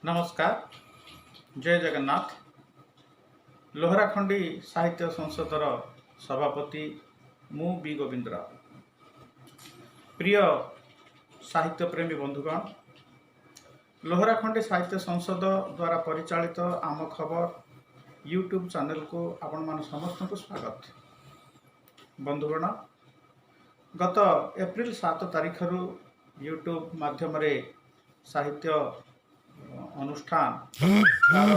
नमस्कार। जय जगन्नाथ। लोहराखंडी साहित्य संसदर सभापति मु बी गोविंद राव। प्रिय साहित्य प्रेमी बंधुगण, लोहराखंडी साहित्य संसद द्वारा परिचालित आम खबर यूट्यूब चैनल को आपण मान समस्त को स्वागत। बंधुगण, गत एप्रिल 7 तारिख यूट्यूब माध्यम साहित्य अनुष्ठान तार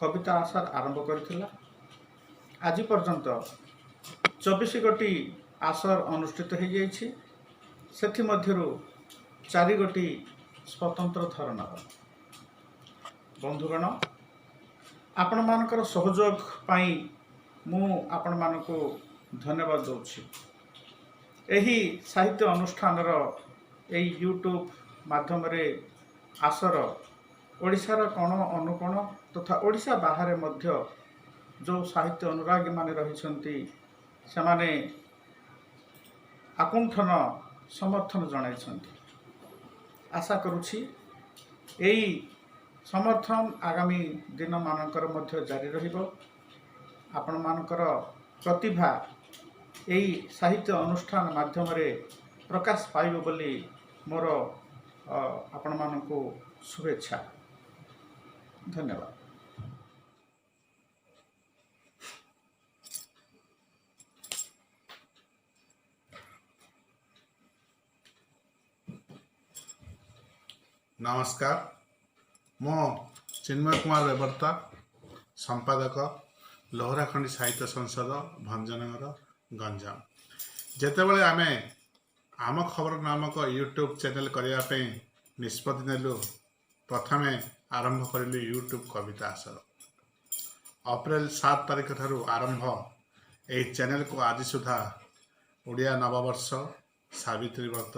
कविता आसार आरंभ करथिला। आज पर्यंत 24 गोटी आसर अनुष्ठित हो जाइछि। सेथि मध्यरु 4 गोटी स्वतंत्र धरणार। बंधुगण, आपण मानकर सहयोग पाई मु आपण मानको धन्यवाद दउछि। एही साहित्य अनुष्ठान एही यूट्यूब माध्यम आसर ओडिशार कोण अनुकोण तथा ओडिशा बाहर मध्य जो साहित्य अनुरागी माने रहिछंती सेमाने आकुंठन समर्थन जणाइछंती। आशा करुछि एई समर्थन आगामी दिन मानकर मध्य जारी रहिबो। आपण मानकर प्रतिभा एई साहित्य अनुष्ठान माध्यम प्रकाश पाइबो बोली मोर आपण मानको शुभेच्छा। धन्यवाद। नमस्कार, मो चिन्मय कुमार रेवर्ता, संपादक लोहराखंडी साहित्य संसद भंजनगर गंजाम। जेतेबेले आमे आम खबर नामक यूट्यूब चैनल करने निष्पत्ति नेलु, प्रथमे आरंभ करिलु यूट्यूब कविता आसर। अप्रैल 7 तारिख ठारू आरंभ एही चैनल को आज सुधा ओडिया नववर्ष, सावित्री व्रत,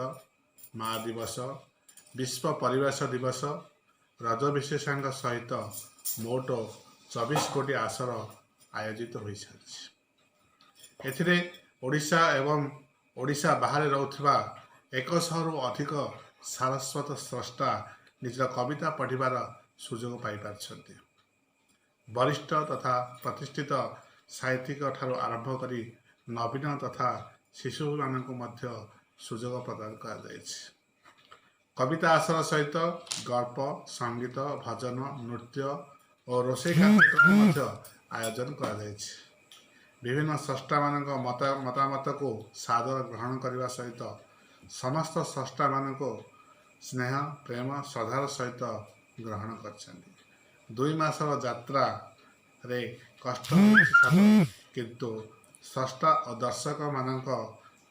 माँ दिवस, विश्व परिवेश दिवस, रज विशेषांग सहित मोट 24 कोटी आसर आयोजित हो सारी। एथिरे ओडिशा एवं ओडिशा बाहर रहउथिबा 100 रु अधिक सारस्वत स्रष्टा निज कविता पढ़िबार सुजोग पाई पारछन्ति। वरिष्ठ तथा प्रतिष्ठित साहित्यिक ठारू आरंभ करी नवीन तथा शिशु मानक मध्य सुजोग प्रदान करा जायछि। कविता आसर सहित गल्प, संगीत, भजन, नृत्य और रोषेई कार्यक्रम मध्य आयोजन करा जायछि। विभिन्न स्रष्टा मानक मतामत को सादर ग्रहण करने सहित समस्त स्रष्टा मानक स्नेह, प्रेम, श्रद्धार सहित ग्रहण करछन्ति। 2 मासर यात्रा रे कष्ट किंतु स्रष्टा और दर्शक मानक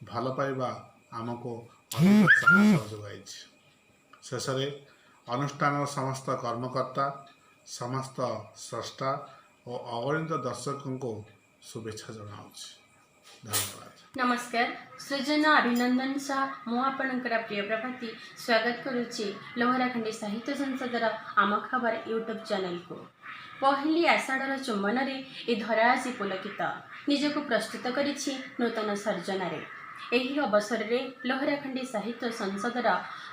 भल पाइबा आमको अधिक साहस जोगाइछि। शेष अनुष्ठान समस्त कर्मकर्ता, समस्त स्रष्टा और अगणित दर्शकों को शुभेच्छा जनाऊछि। धन्यवाद। नमस्कार, सृजना अभिनंदन शाह मु आपणकर प्रिय प्रभाती स्वागत करुच्ची लोहराखंडी साहित्य संसदर आम खबर यूट्यूब चैनल को। पहली आषाढ़ चुंबन ए धरा आज पुलकित निजक प्रस्तुत करिछि नूतन सर्जन। एही अवसर में लोहराखंडी साहित्य संसदर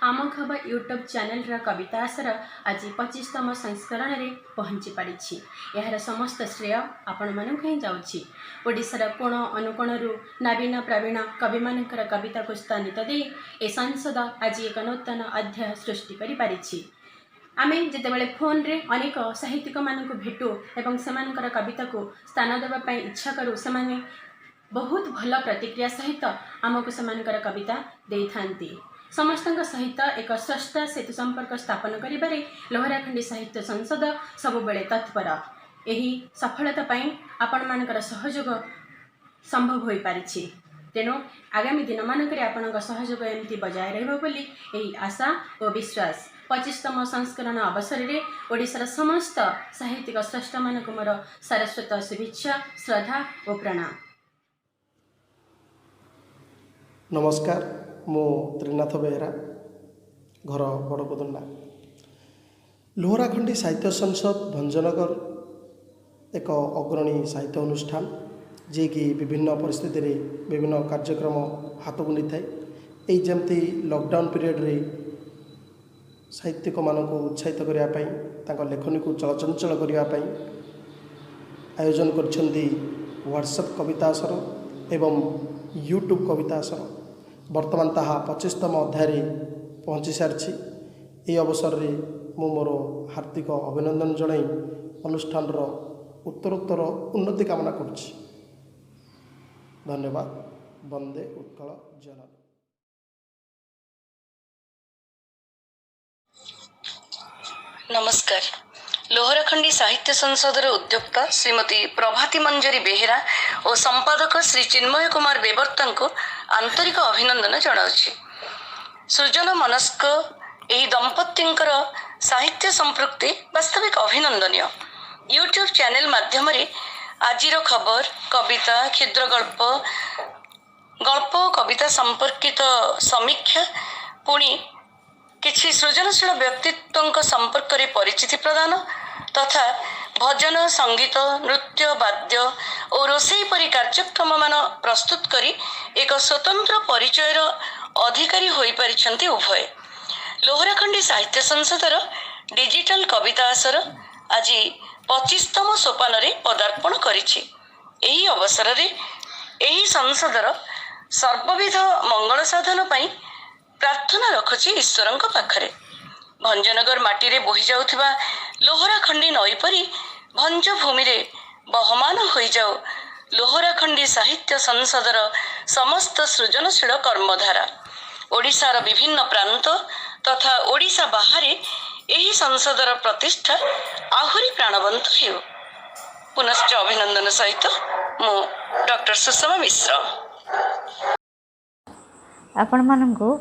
आम खबर यूट्यूब चैनल कविता आसर आज 25तम संस्करण में पहुँची पारिछि। यार समस्त श्रेय आपण मानक ही जाउछि। ओडिशार कोण अनुकोणरू नवीन प्रवीण कवि मानकर कविता को स्थानित दे ए संसद आज एक नूतन अध्याय सृष्टि करि पारिछि। आमे जेतेबेले फोन रे अनेक साहित्यिक मानक भेटू एवं सेमानकर कविता को स्थान देवा पई इच्छा करू, सेमाने बहुत भल प्रतिक्रिया सहित आमको सेमानकर कविता देई थांती। समस्तଙ୍କ सहित एक स्रष्टा सेतु संपर्क स्थापन करिबारे लोहराखंडी साहित्य संसद सबुबेले तत्पर। एही सफलता पई आपण मानकर सहयोग संभव होई पारिछि। तेणु आगामी दिन मानकरे आपणक सहयोग एमती बजाय रहबो बोली एही आशा और विश्वास। 25तम संस्करण अवसर में ओडिशार समस्त साहित्यिक स्रष्टा मानक मोर सारस्वत शुभेच्छा, श्रद्धा और प्रणाम। नमस्कार, मो त्रिनाथ बेहरा, घर बड़पदंडा। लोहराखंडी साहित्य संसद भंजनगर एक अग्रणी साहित्य अनुष्ठान जे कि विभिन्न परिस्थिति रे विभिन्न कार्यक्रम हाथ को नहीं थाए। जमती लॉकडाउन पीरियड रे साहित्यिक मान को उत्साहित करने लेखनी को चलचंचल करने आयोजन करछन्ति व्हाट्सएप कविता आसर एवं यूट्यूब कविता आसर। वर्तमान ताहा 25तम अध्याय पहुँची सारी। ये अवसर में मु मोर हार्दिक अभिनंदन जनाई अनुष्ठान उत्तरोत्तर उन्नति कामना करुछि। धन्यवाद। वंदे उत्कल जननी। नमस्कार। लोहराखंडी साहित्य संसदर उद्योक्ता श्रीमती प्रभाती मंजरी बेहेरा और संपादक श्री चिन्मय कुमार बेबर्ता को आंतरिक अभिनंदन जनाउछि। सृजन मनस्क एही दंपत्तिंकर साहित्य संपृक्ति वास्तविक अभिनंदनीय। यूट्यूब चैनल माध्यम आजिर खबर, कविता, क्षुद्र गल्प, गल्प कविता संपर्कित समीक्षा पुणी किछि सृजनशील व्यक्तित्व संपर्क में परिचिति प्रदान तथा भजन, संगीत, नृत्य, वाद्य और रोषेई परी कार्यक्रम मान प्रस्तुत करी एक स्वतंत्र परिचयर अधिकारी होई परिछंती उभय। लोहराखंडी साहित्य संसदर डिजिटल कविता आसर आज 25तम सोपान रे पदार्पण करिछि। एही अवसर रे एही संसदर सर्वविध मंगल साधन पई प्रार्थना रखुछि ईश्वरंक पाखरे। भंजनगर माटी रे बोहि जाउथिबा लोहराखंडी नई परी भंज भूमि रे बहमान होई जाऊ लोहराखंडी साहित्य संसदर समस्त सृजनशील कर्मधारा। ओडिशार विभिन्न प्रांत तथा ओडिशा बाहरे एही संसदर प्रतिष्ठा आहुरी प्राणवंत हेउ। पुनश्च अभिनंदन सहित मु डॉक्टर सुषमा मिश्र। आपण मानकु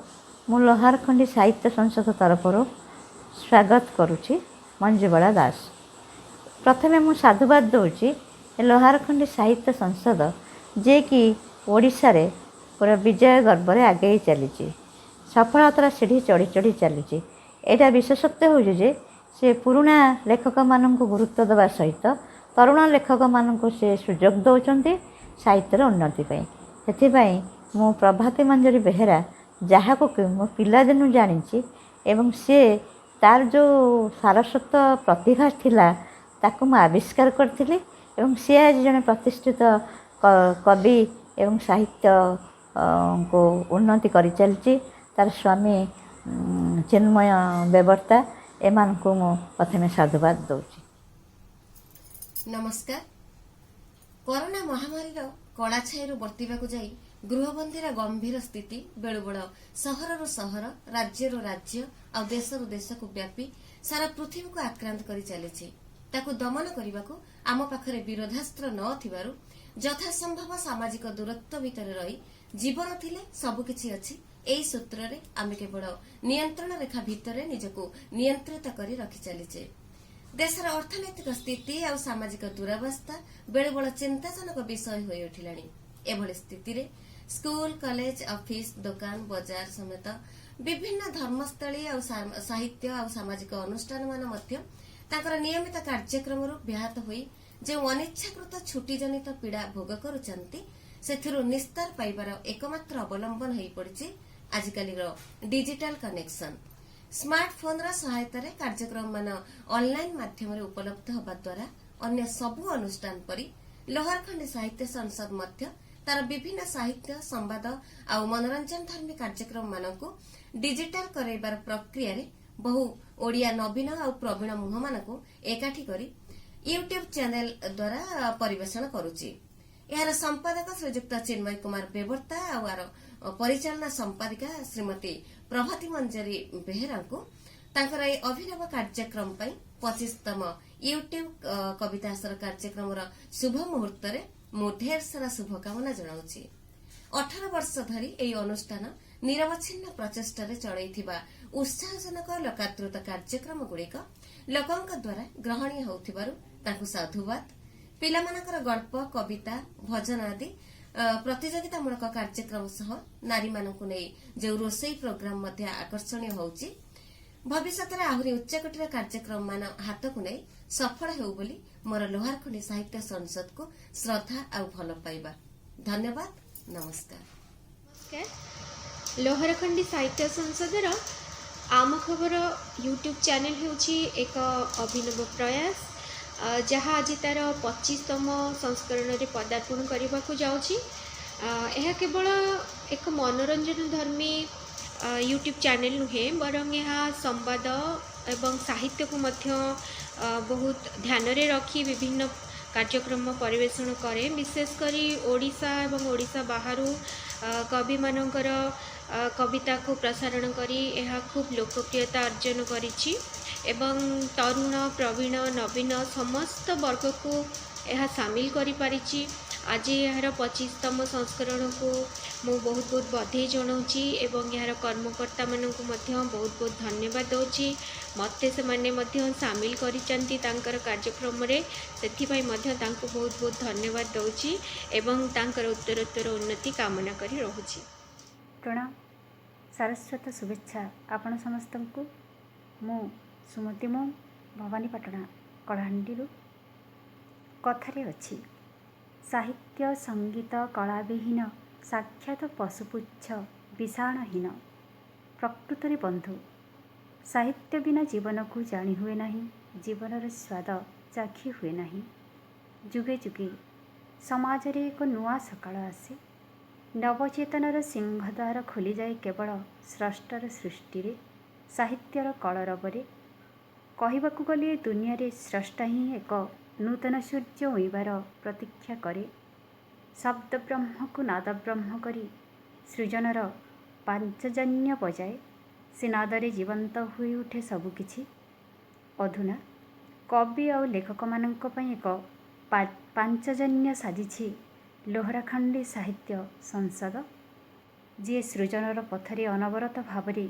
मु लोहारखंडी साहित्य संसद तरफ स्वागत करुछि मंजुबाला दास। प्रथमे मु साधुवाद दूची लोहारखंडी साहित्य संसद जे कि ओडिशा रे पूरा विजय गर्व रे आगे चली सफलतार सीढ़ी चढ़ी चढ़ी चली। एटा विशेषत्व हो जे से पुराना लेखक मानक गुरुत्व देवा सहित तरुण लेखक मानक से सुजोग दौरान साहित्यर उन्नति से मु प्रभाती मंजरी बेहेरा जहाँ को मो पिलादिनू जानी एवं सी तार जो सारस्वत प्रतिभा थिला ताकू मु आविष्कार करथिली एवं सी आज जने प्रतिष्ठित कवि एवं साहित्य को उन्नति करि चलची। तार स्वामी चिन्मय बेबर्ता एमान को मु प्रथमे साधुवाद दौची। नमस्कार। कोरोना महामारी कड़ा छाई बर्तिबा जाई गृहबंदीर गंभीर स्थिति बेलुबड़ सहर सहर राज्य राज्य आ देश देश को व्यापी सारा पृथ्वी को आक्रांत कर चली ताकू दमन करने को आम पाखरे विरोधास्त्र न थिबारु यथासंभव सामाजिक दूरत्व भितर रही जीवन थिले सबकिछि अछि एई सूत्र रे आमे केवल नियंत्रण रेखा भितर निजको नियंत्रित करी रखि चलीचे। देशर अर्थनैतिक स्थिति आ सामाजिक दुरावस्था बेलुबड़ चिंताजनक विषय होई उठिलाणी। एभली स्थिति रे स्कूल, कॉलेज, ऑफिस, दुकान, बाजार समेत विभिन्न धर्मस्थली आ साहित्य आ सामाजिक अनुष्ठान मान मध्य ताकर नियमित कार्यक्रम व्याहत होई जे अनिच्छाकृत छुट्टी जनित पीड़ा भोग करुचंती सेथिरु निस्तार पाइबार एकमात्र अवलंबन होई पड़िछि आजिकालीर डिजिटल कनेक्शन। स्मार्टफोन सहायता कार्यक्रम मान ऑनलाइन माध्यम उपलब्ध होगा द्वारा अन्य सबु अनुष्ठान परी लोहारखंडी साहित्य संसद मध्य तार विभिन्न साहित्य संवाद आ मनोरंजन धर्मी कार्यक्रम मानकु डिजिटल करैबार प्रक्रिया रे बहु ओडिया नवीन आ प्रवीण मुह मानकु एकाठी करी यूट्यूब चैनल द्वारा परिवेषण करुछि। यार संपादक श्रीजुक्त चिन्मय कुमार बेबर्ता आर परिचालना संपादिका श्रीमती प्रभाती मंजरी बेहेरा को तांकर ए अभिनव कार्यक्रम पई 25तम यूट्यूब कवितासर कार्यक्रम शुभ मुहूर्त रे मु ढेर सारा शुभकामना जनाउछि। 18 वर्ष धरी एई अनुष्ठान निरवच्छिन्न प्रचेष्टा रे चलैथिबा उत्साहजनक लोकादृत कार्यक्रम गुड़िक लोकंक द्वारा ग्रहणीय होउथिबारु तांकु साधुवाद। पिलामानकर गल्प, कविता, भजन आदि प्रतियोगितामूलक कार्यक्रम सह नारी मानकु नै जो रोषेई प्रोग्राम मध्य आकर्षणीय होउछि भविष्य में आहरी उच्चकोटीर कार्यक्रम मान हाथ को नहीं सफल हेउ बोली मोर लोहारखंडी साहित्य संसद को श्रद्धा आ भल पाइबा। धन्यवाद। नमस्कार। लोहारखंडी साहित्य संसदर आम खबर यूट्यूब चैनल होची एक अभिनव प्रयास जहाँ आज तार 25तम संस्करण में पदार्पण करने को जाऊँगी। यह केवल एक मनोरंजन धर्मी यूट्यूब चैनल नुहे बरং यह संवाद एवं साहित्य को मध्य बहुत ध्यान रे रखी विभिन्न कार्यक्रम परिवेषण करे। विशेषकर ओडिशा एवं ओडिशा बाहरु कवि मानकर कविता को प्रसारण करी यह खूब लोकप्रियता अर्जन करिछि एवं तरुण प्रवीण नवीन समस्त वर्ग को यह सामिल करि पारिछि। आज यार 25तम संस्करण को मु बहुत बहुत बधाई जनाऊँगी एवं यार कर्मकर्ता मानक बहुत बहुत धन्यवाद दूची। मते से माने मध्य सामिल करिचंती तांकर कार्यक्रम रे सेथिपाई मध्य तांको बहुत बहुत धन्यवाद दूची एवं तांकर उत्तरोत्तर उन्नति कामना करी रहूची। प्रणाम सारस्वत शुभेच्छा आपण समस्त को। मु सुमति मो भवानीपाटना कलाहांडी कथारे अच्छी साहित्य संगीत कला विहीन साक्षात पशुपुच्छ विषाणहीन प्रकृत बंधु साहित्य बिना जीवन को जानी हुए नहीं, जीवनर स्वाद चाखी हुए नहीं। जुगे जुगे समाज रे एक नुआ सकाळ आसे, नवचेतनार सिंहद्वार खोली जाए केवल स्रष्टार सृष्टि रे साहित्यर कलरवरे। कहबाकू गले दुनिया रे स्रष्टा ही एक नूतन सूर्य उइबार प्रतीक्षा करे। शब्द ब्रह्म को नाद ब्रह्म करी सृजनर पांचजन्य बजाए से नादरे जीवंत हुई उठे सबुकिछि। अधुना कवि और लेखक मानक पई एक पांचजन्य साजिछि लोहराखंडी साहित्य संसद, जी सृजनर पथरे अनवरत भावरे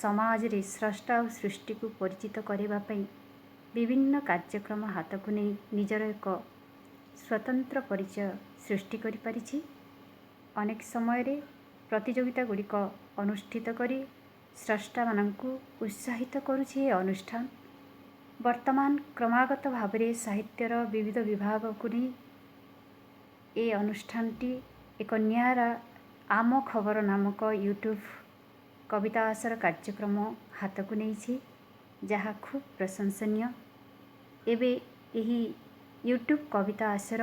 समाज रे स्रष्टा और सृष्टि को परिचित करबा पई विभिन्न कार्यक्रम हाथ को नहीं निजर एक स्वतंत्र परिचय सृष्टि करि पारिछि। अनेक समय रे प्रतियोगिता गुड़िक अनुष्ठित करी स्रष्टा मानंकु उत्साहित करुछि। ए अनुष्ठान वर्तमान क्रमागत भावरे साहित्यर विविध विभाग को नहीं ए अनुष्ठानटी एक नियारा आम खबर नामक यूट्यूब कविता आसर कार्यक्रम हाथ को नहीं, जहा खूब प्रशंसनीय। एबे यही यूट्यूब कविता आसर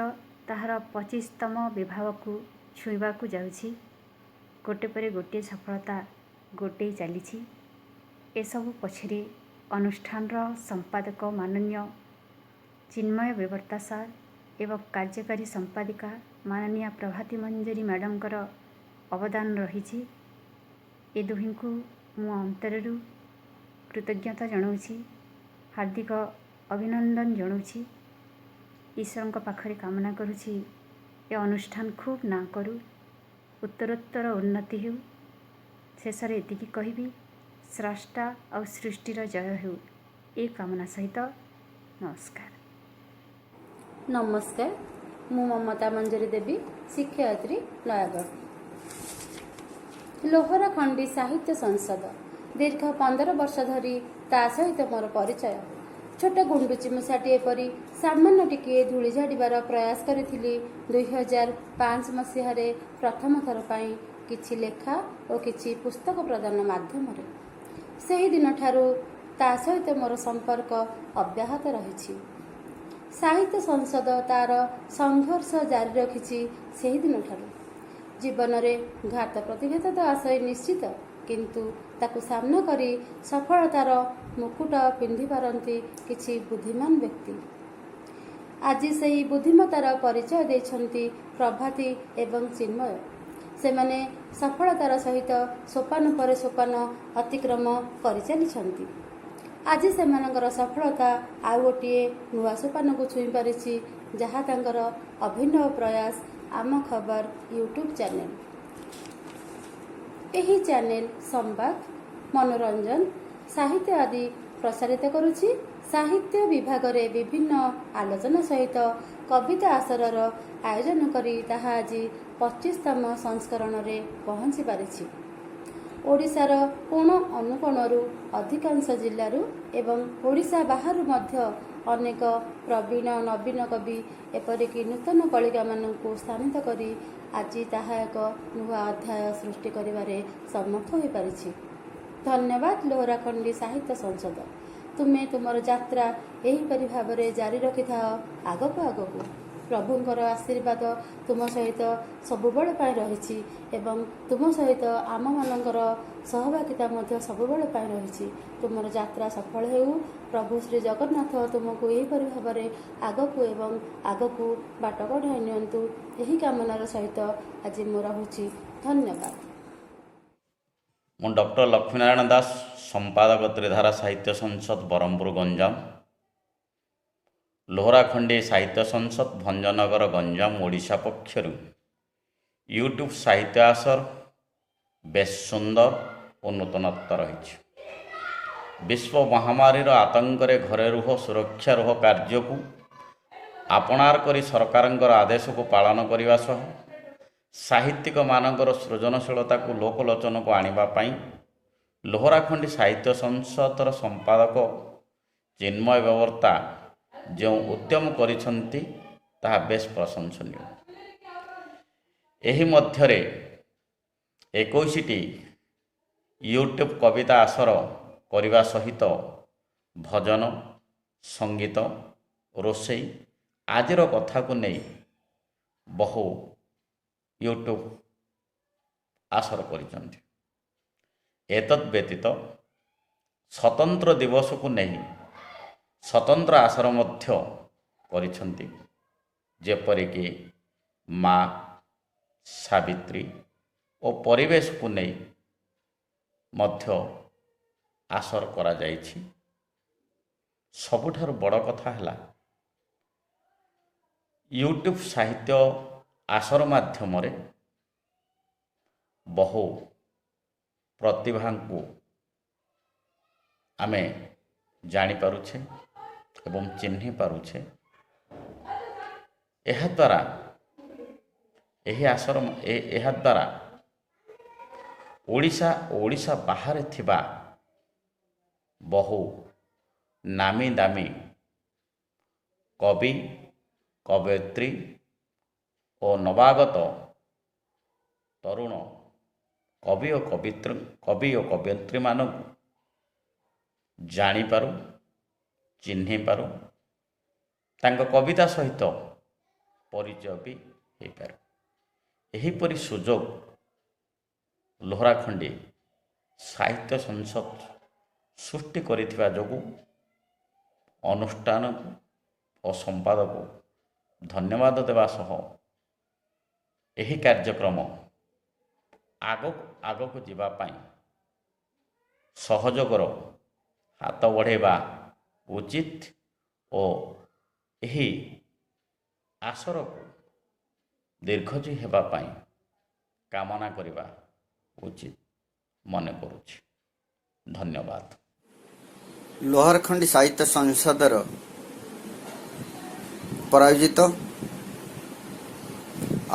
ताहार 25तम विभाग को छुईबा को जाउछि। गोटे पर गोटे सफलता गोटे चली। एसबु पछरे अनुष्ठान संपादक माननीय चिन्मय बेबर्ता सार एवं कार्यकारी संपादिका माननीय प्रभाती मंजरी मैडम अवदान रही। ए दुही को मु अंतरु कृतज्ञता जनाऊँगी, हार्दिक अभिनंदन जनाऊँगी। ईश्वर पाखरे कामना करुछि ए अनुष्ठान खूब ना करू, उत्तरोत्तर उन्नति हो। शेष एतिकी कहबी स्रष्टा और सृष्टिर जय हो, ए कामना सहित नमस्कार। नमस्कार, मु ममता मंजरी देवी, शिक्षयित्री, नयागढ़। लोहराखंडी साहित्य संसद दीर्घ 15 वर्ष धरी ता सहित मोर परिचय। छोट गुंडुची मूषाटीए परी सामान्य टिके धूली झाड़ीबार प्रयास करी 2005 मसीहारे प्रथम थर पाई किछि लेखा और किछि पुस्तक प्रदान माध्यम रे। सही दिन ठारू ता सहित मोर संपर्क अब्याहत रही। साहित्य संसद तार संघर्ष जारी रखिछि सही दिन ठारू। जीवन में घात प्रतिघात तो आशय निश्चित, किंतु ताकू सामना करी सफलतार मुकुट पिंधि पारती किछि बुद्धिमान व्यक्ति। आज सही बुद्धिमतार परिचय देछंती प्रभाती एवं चिन्मय। सेमाने सफलतार सहित सोपान पर सोपान अतिक्रम कर चली। आज सेमानकर सफलता आउ गोटे नुआ सोपान को छुई पारिछि, जहा तांकर अभिनव प्रयास आम खबर यूट्यूब चैनल। यही चैनल संवाद, मनोरंजन, साहित्य आदि प्रसारित करुछि। साहित्य विभाग रे विभिन्न आलोचना सहित कविता आसरर आयोजन करी ताहा आज 25तम संस्करण रे पहुंची पारिछि। ओडिशार कोण अनुकोणरू अधिकांश जिल्लारू एवं ओडिशा बाहर मध्य अनेक प्रवीण नवीन कवि एपरिक नूतन कलिका मानू स्थानित करी आज ताहा एक नुआ अध्याय सृष्टि करिबारे समर्थ हो पारिछि। धन्यवाद लोहराखंडी साहित्य संसद तुमे तुमर यात्रा एहीपरि भावरे जारी रखिथा आगक आगक प्रभुंकर आशीर्वाद तुम सहित सबुबेले पाई रहिछि एवं तुम सहित आम मानकर सहभागिता मध्य सबुबेले पाई रहिछि तुमर यात्रा सफल हेउ प्रभु श्री जगन्नाथ तुमको एहीपरि भावरे आगक एवं आगक बाट कढाई नियंतु एही कामनार सहित आज मो रहुछि धन्यवाद। ମୁଁ ଡକ୍ଟର ଲକ୍ଷ୍ମୀନାରାୟଣ ଦାସ ସମ୍ପାଦକ ତ୍ରିଧାରା ସାହିତ୍ୟ ସଂସଦ ବ୍ରହ୍ମପୁର ଗଞ୍ଜାମ ଲୋହରାଖଣ୍ଡି ସାହିତ୍ୟ ସଂସଦ ଭଞ୍ଜନଗର ଗଞ୍ଜାମ ଓଡ଼ିଶା ପକ୍ଷରୁ ୟୁଟ୍ୟୁବ୍ ସାହିତ୍ୟ ଆସର ବେଶ୍ ସୁନ୍ଦର ଓ ନୂତନତ୍ୱ ରହିଛି। ବିଶ୍ୱ ମହାମାରୀର ଆତଙ୍କରେ ଘରେ ରୁହ ସୁରକ୍ଷା ରୁହ କାର୍ଯ୍ୟକୁ ଆପଣାର କରି ସରକାରଙ୍କର ଆଦେଶକୁ ପାଳନ କରିବା ସହ ସାହିତ୍ୟିକ ମାନଙ୍କର ସୃଜନଶୀଳତାକୁ ଲୋକଲୋଚନକୁ ଆଣିବା ପାଇଁ ଲୋହରାଖଣ୍ଡି ସାହିତ୍ୟ ସଂସଦର ସମ୍ପାଦକ ଚିନ୍ମୟ ବେବର୍ତ୍ତା ଯେଉଁ ଉଦ୍ୟମ କରିଛନ୍ତି ତାହା ବେଶ୍ ପ୍ରଶଂସନୀୟ। ଏହି ମଧ୍ୟରେ 21ଟି ୟୁଟ୍ୟୁବ୍ କବିତା ଆସର କରିବା ସହିତ ଭଜନ ସଙ୍ଗୀତ ରୋଷେଇ ଆଜିର କଥାକୁ ନେଇ ବହୁ ୟୁଟ୍ୟୁବ୍ ଆସର କରିଛନ୍ତି। ଏତଦ୍ ବ୍ୟତୀତ ସ୍ୱତନ୍ତ୍ର ଦିବସକୁ ନେଇ ସ୍ୱତନ୍ତ୍ର ଆସର ମଧ୍ୟ କରିଛନ୍ତି, ଯେପରିକି ମା ସାବିତ୍ରୀ ଓ ପରିବେଶକୁ ନେଇ ମଧ୍ୟ ଆସର କରାଯାଇଛି। ସବୁଠାରୁ ବଡ଼ କଥା ହେଲା ୟୁଟ୍ୟୁବ୍ ସାହିତ୍ୟ ଆସର ମାଧ୍ୟମରେ ବହୁ ପ୍ରତିଭାଙ୍କୁ ଆମେ ଜାଣିପାରୁଛେ ଏବଂ ଚିହ୍ନି ପାରୁଛେ। ଏହାଦ୍ୱାରା ଓଡ଼ିଶା ବାହାରେ ଥିବା ବହୁ ନାମୀ ଦାମୀ କବି କବୟିତ୍ରୀ ଓ ନବାଗତ ତରୁଣ କବି ଓ କବୟିତ୍ରୀମାନଙ୍କୁ ଜାଣିପାରୁ ଚିହ୍ନିପାରୁ ତାଙ୍କ କବିତା ସହିତ ପରିଚୟ ବି ହୋଇପାରୁ। ଏହିପରି ସୁଯୋଗ ଲୋହରାଖଣ୍ଡି ସାହିତ୍ୟ ସଂସଦ ସୃଷ୍ଟି କରିଥିବା ଯୋଗୁଁ ଅନୁଷ୍ଠାନକୁ ଓ ସମ୍ପାଦକୁ ଧନ୍ୟବାଦ ଦେବା ସହ ଏହି କାର୍ଯ୍ୟକ୍ରମ ଆଗକୁ ଯିବା ପାଇଁ ସହଯୋଗର ହାତ ବଢ଼ାଇବା ଉଚିତ ଓ ଏହି ଆସରକୁ ଦୀର୍ଘଜୀବୀ ହେବା ପାଇଁ କାମନା କରିବା ଉଚିତ ମନେ କରୁଛି। ଧନ୍ୟବାଦ। ଲୋହାରଖଣ୍ଡି ସାହିତ୍ୟ ସଂସଦର ପ୍ରାୟୋଜିତ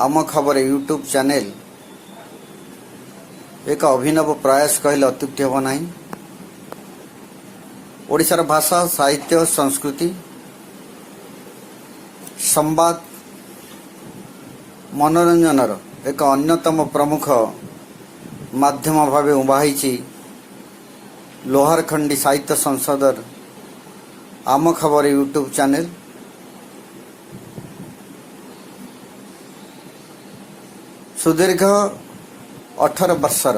ଆମ ଖବର ୟୁଟ୍ୟୁବ୍ ଚ୍ୟାନେଲ ଏକ ଅଭିନବ ପ୍ରୟାସ କହିଲେ ଅତ୍ୟୁକ୍ତି ହେବ ନାହିଁ। ଓଡ଼ିଶାର ଭାଷା ସାହିତ୍ୟ ସଂସ୍କୃତି ସମ୍ବାଦ ମନୋରଞ୍ଜନର ଏକ ଅନ୍ୟତମ ପ୍ରମୁଖ ମାଧ୍ୟମ ଭାବେ ଉଭା ହୋଇଛି ଲୋହାରଖଣ୍ଡି ସାହିତ୍ୟ ସଂସଦର ଆମ ଖବର ୟୁଟ୍ୟୁବ୍ ଚ୍ୟାନେଲ। ସୁଦୀର୍ଘ 18 ବର୍ଷର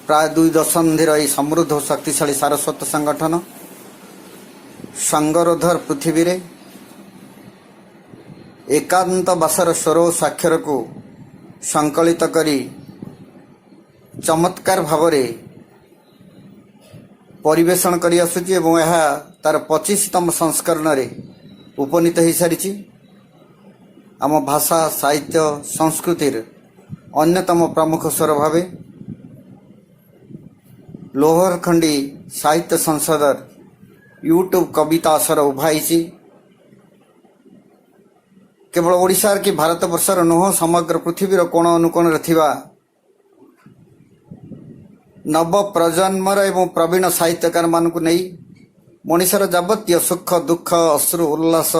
ପ୍ରାୟ 2 ଦଶନ୍ଧିର ଏହି ସମୃଦ୍ଧ ଓ ଶକ୍ତିଶାଳୀ ସାରସ୍ୱତ ସଂଗଠନ ସଙ୍ଗରୋଧର ପୃଥିବୀରେ ଏକାନ୍ତ ବାସର ସ୍ୱର ଓ ସ୍ୱାକ୍ଷରକୁ ସଂକଳିତ କରି ଚମତ୍କାର ଭାବରେ ପରିବେଷଣ କରି ଆସୁଛି ଏବଂ ଏହା ତାର 25ତମ ସଂସ୍କରଣରେ ଉପନୀତ ହୋଇସାରିଛି। ଆମ ଭାଷା ସାହିତ୍ୟ ସଂସ୍କୃତିର ଅନ୍ୟତମ ପ୍ରମୁଖ ସ୍ୱର ଭାବେ ଲୋହରଖଣ୍ଡି ସାହିତ୍ୟ ସଂସଦର ୟୁଟ୍ୟୁବ୍ କବିତା ଆସର ଉଭା ହୋଇଛି। କେବଳ ଓଡ଼ିଶାର କି ଭାରତବର୍ଷର ନୁହଁ, ସମଗ୍ର ପୃଥିବୀର କୋଣ ଅନୁକୋଣରେ ଥିବା ନବ ପ୍ରଜନ୍ମର ଏବଂ ପ୍ରବୀଣ ସାହିତ୍ୟକାରମାନଙ୍କୁ ନେଇ ମଣିଷର ଯାବତୀୟ ସୁଖ ଦୁଃଖ ଅଶ୍ରୁ ଉଲ୍ଲାସ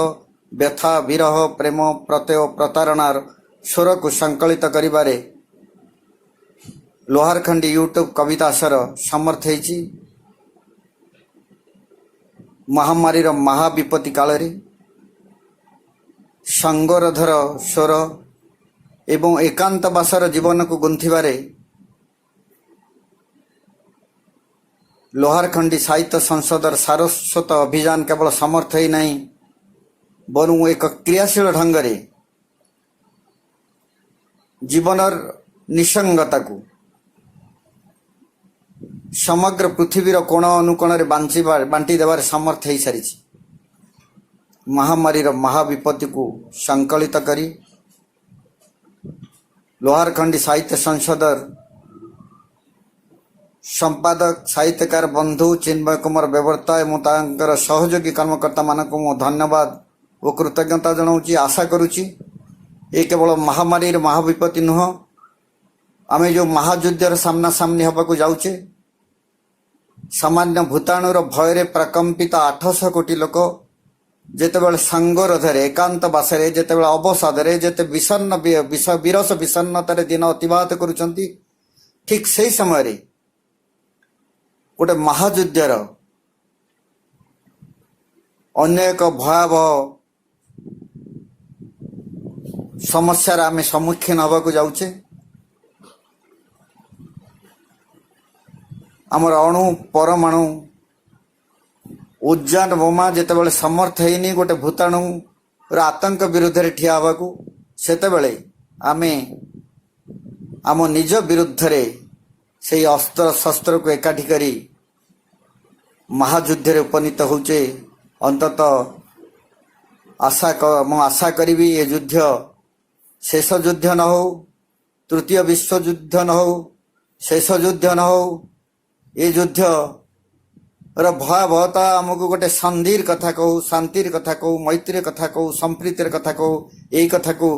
ବ୍ୟଥା ବିରହ ପ୍ରେମ ପ୍ରତ୍ୟୟ ପ୍ରତାରଣାର ସ୍ୱରକୁ ସଂକଳିତ କରିବାରେ लोहारखंडी यूट्यूब कवितासर समर्थ होइछि महामारीर महाविपत्ति काल संगरधर स्वर एवं एकांतवासर जीवन को गुंथिबारे लोहारखंडी साहित्य संसदर सारस्वत अभियान केवल समर्थ ही नहीं बरु एक क्रियाशील ढंग से जीवनर निसंगता को समग्र पृथ्वीर कोण अनुकोण बांटी देवार समर्थ हो सारी महामारीर महाविपत्ति को संकलित करी लोहारखंडी साहित्य संसदर संपादक साहित्यकार बंधु चिन्मय कुमार बेवर्ता एवं तांकर सहयोगी कर्मकर्ता मानक मु धन्यवाद और कृतज्ञता जनाऊँगी। आशा करुच्ची ये केवल महामारी महाविपत्ति नुह आमे जो महायुद्धर सामना सामनी हवाक जाऊे सामान्य भूताणुर भय प्रकंपित 800 कोटी लोक जेतेबेले संगरोधरे एकांत बासरे जेतेबेले अवसादरे जेते विषन्न विरस विषन्नतार दिन अतिबाहित करुचंती ठीक सही समय रे गोटे महायुद्धर अन्य एक भयावह समस्यार आमे सम्मुखीन हवाक जाऊे आमर अणु परमाणु उज्जान बोमा जेतेबेले समर्थ हैनी गोटे भूताणु आतंक विरुद्ध रे ठिया हवाकू सेतेबेले आमे आम निज विरुद्ध रे से अस्त्र शस्त्र को एकाठी करी महायुद्ध रे उपनीत होचे अंतत आशा करी ये युद्ध शेष युद्ध न हो तृतीय विश्व युद्ध न हो शेष युद्ध न हो ये युद्ध भयावहता आमको गोटे संधिर कथा कहू शांतिर कथा कहू मैत्रीर कथा कहू संप्रीतिर कथा कहू यही कथा को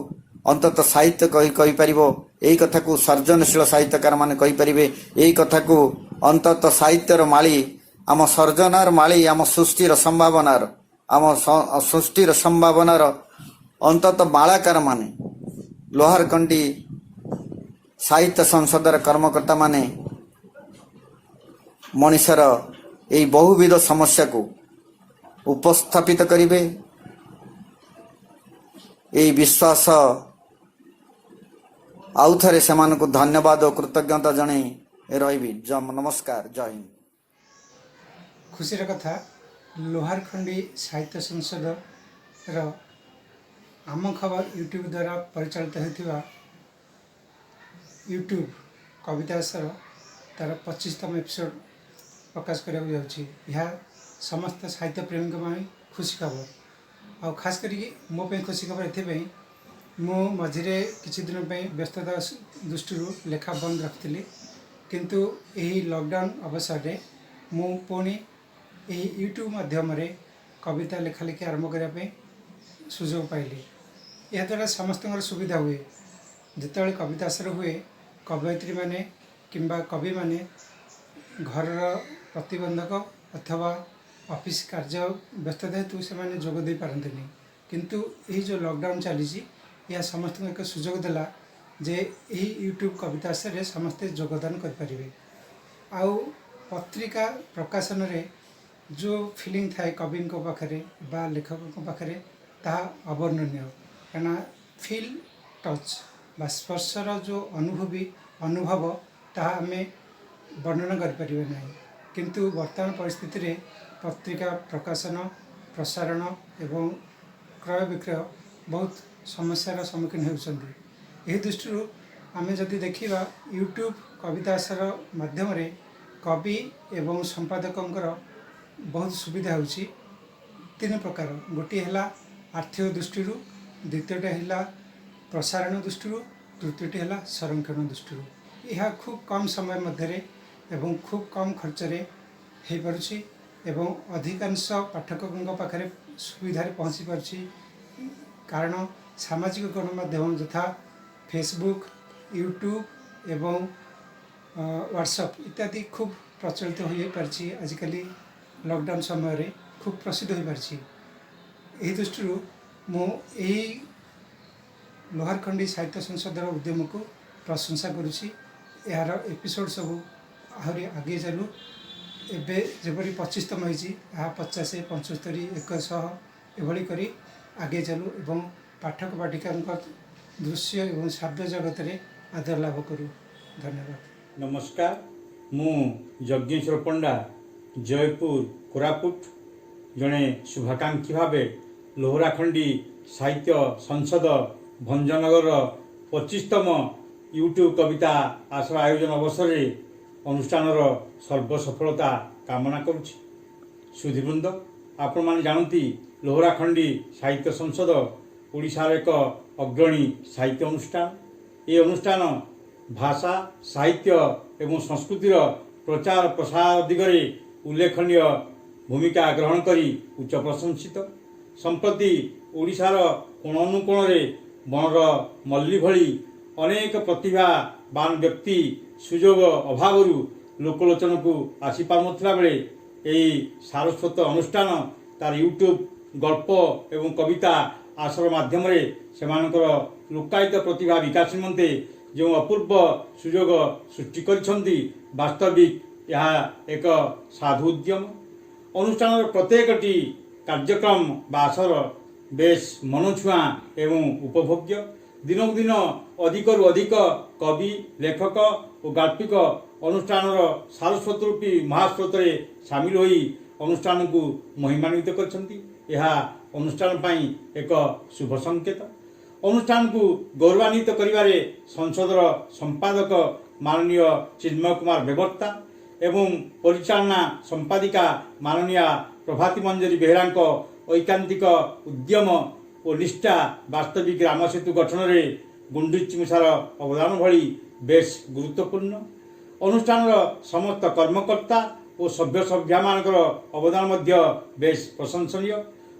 अंतत साहित्य कही पारिबो यही कथा को सर्जनशील साहित्यकार माने कही पारिबे यही कथा को अंतत साहित्यर माली आम सर्जनार माली आम सृष्टिर संभावनार अंतत मालाकार माने लोहारखंडी साहित्य संसदर कर्मकर्ता माने मनीषर यही बहुविध समस्या को उपस्थापित करिवे यही विश्वास आउ थे से धन्यवाद और कृतज्ञता जन रही। नमस्कार, जय हिंद। खुशीर कथा लोहारखंडी साहित्य संसद आम खबर यूट्यूब द्वारा परिचालित होता यूट्यूब कवितासर तार 25तम एपिसोड प्रकाश करा जाऊँ समस्त साहित्य प्रेमी खुशी खबर आ खास करी मो पे खुशी खबर ये मु मझे किसी दिन व्यस्तता दृष्टि लेखा बंद रखी किंतु यही लॉकडाउन अवसर में मु पुणी यही यूट्यूब माध्यम कविता लेखा लेखि आरंभ करने सुजोग पाइली। यह द्वारा समस्त सुविधा हुए जिते कवितासर हुए कवयित्री माने किंबा कवि माने घर प्रतिबंधक अथवा ऑफिस कार्य व्यस्तता हेतु से जोग दे पारती किंतु यही जो लॉकडाउन चली यह समस्त एक सुजोग देला जे यही यूट्यूब कवितासर रे समस्ते योगदान करें। आउ पत्रिका प्रकाशन रे जो फीलिंग थाए कवि पाखे बा लेखक पाखे ताहा अवर्णनीय कहना फील टच बा स्पर्शर जो अनुभव ताहा आमे वर्णन करें ना किंतु वर्तमान परिस्थिति रे पत्रिका प्रकाशन प्रसारण एवं क्रय विक्रय बहुत समस्यार सम्मुखीन होती। यही दृष्टि आमे जदि देखिबा यूट्यूब कवितासर माध्यम रे कवि एवं संपादकंकर बहुत सुविधा होची। 3 प्रकार गोटे है आर्थिक दृष्टि द्वितीयटा है प्रसारण दृष्टि तृतीयटी है संरक्षण दृष्टि यह खूब कम समय मध्य एवं खूब कम खर्च हो पारुछि एवं अधिकांश पाठकों पाखे सुविधा पहुँची पारुछि कारण सामाजिक गणमाध्यम यथा फेसबुक यूट्यूब एवं व्हाट्सएप इत्यादि खूब प्रचलित हो पारछि। आजिकल लॉकडाउन समय रे खूब प्रसिद्ध हो पारछि। यही दृष्टि मु लोहारखंडी साहित्य संसदर उद्यम को प्रशंसा करुछि यार एपिसोड सब आहरी आगे चलू एबे जेपरी 25तम होइछि आ 50 75 100 एभली करी आगे चलू एवं पाठक पाठिका दृश्य एवं श्राव्य जगत रे आदर लाभ करू। धन्यवाद। नमस्कार, मु यज्ञेश्वर पंडा जयपुर कोरापुट जड़े शुभाकांक्षी भावे लोहराखंडी साहित्य संसद भंजनगर 25तम यूट्यूब कविता आश्रय आयोजन अवसर अनुष्ठान सर्वसफलता कामना करुछि। सुधीवृंद, आपण माने जानती लोहराखंडी साहित्य संसद ओडिशार एक अग्रणी साहित्य अनुष्ठान। ये अनुष्ठान भाषा साहित्य एवं संस्कृतिर प्रचार प्रसार दिगरे उल्लेखनीय भूमिका ग्रहण करी उच्च प्रशंसित। संप्रति ओडिशार कोण अनुकोण बनर मल्ली भली अनेक प्रतिभावान व्यक्ति सुजोग अभाव लोकलोचन को आसी पारुनथिला बेले एही सारस्वत अनुष्ठान तार यूट्यूब गल्प एवं कविता आश्रय माध्यम सेमानकर लोकायित प्रतिभा विकास निमंते जो अपूर्व सुजोग सृष्टि करिसेंती वास्तविक यह एक साधु उद्यम। अनुष्ठान प्रत्येकटी कार्यक्रम बासर बेश मनछुआ एवं उपभोग्य। दिनक दिन अधिक रु अधिक कवि लेखक और गाल्पिक अनुष्ठान सारस्वत रूपी महास्रोत सामिल होई अनुष्ठान को महिमान्वित करछंती। यह अनुष्ठान पाई एक शुभ संकेत। अनुष्ठान को गौरवान्वित करिवारे संसदर संपादक माननीय चिन्मय कुमार बेबर्ता एवं परिचालना संपादिका माननीय प्रभाती मंजरी बेहेरा ऐकांतिक उद्यम और निष्ठा वास्तविक राम सेतु गठन में गुंडुच मिशार अवदान भली बेश गुरुत्वपूर्ण। अनुष्ठान समस्त कर्मकर्ता और सभ्य सभ्या मानकर अवदान मध्य बेश प्रशंसनीय।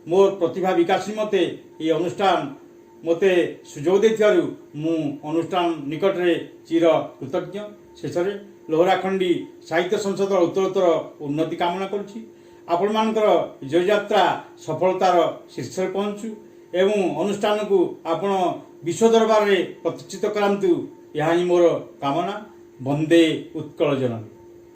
मोर प्रतिभा विकास निमंते ये अनुष्ठान मते सुजोग देथियारु मु अनुष्ठान निकट रे चिर कृतज्ञ। शेष में लोहराखंडी साहित्य संसद उत्तरोत्तर उन्नति कामना करुछि। आपण मानकर जय यात्रा सफलतार शीर्ष पहुंचु एवं अनुष्ठान को आपण विश्व दरबार में प्रतिष्ठित करांतु, यह ही मोर कामना। वंदे उत्कल जननी।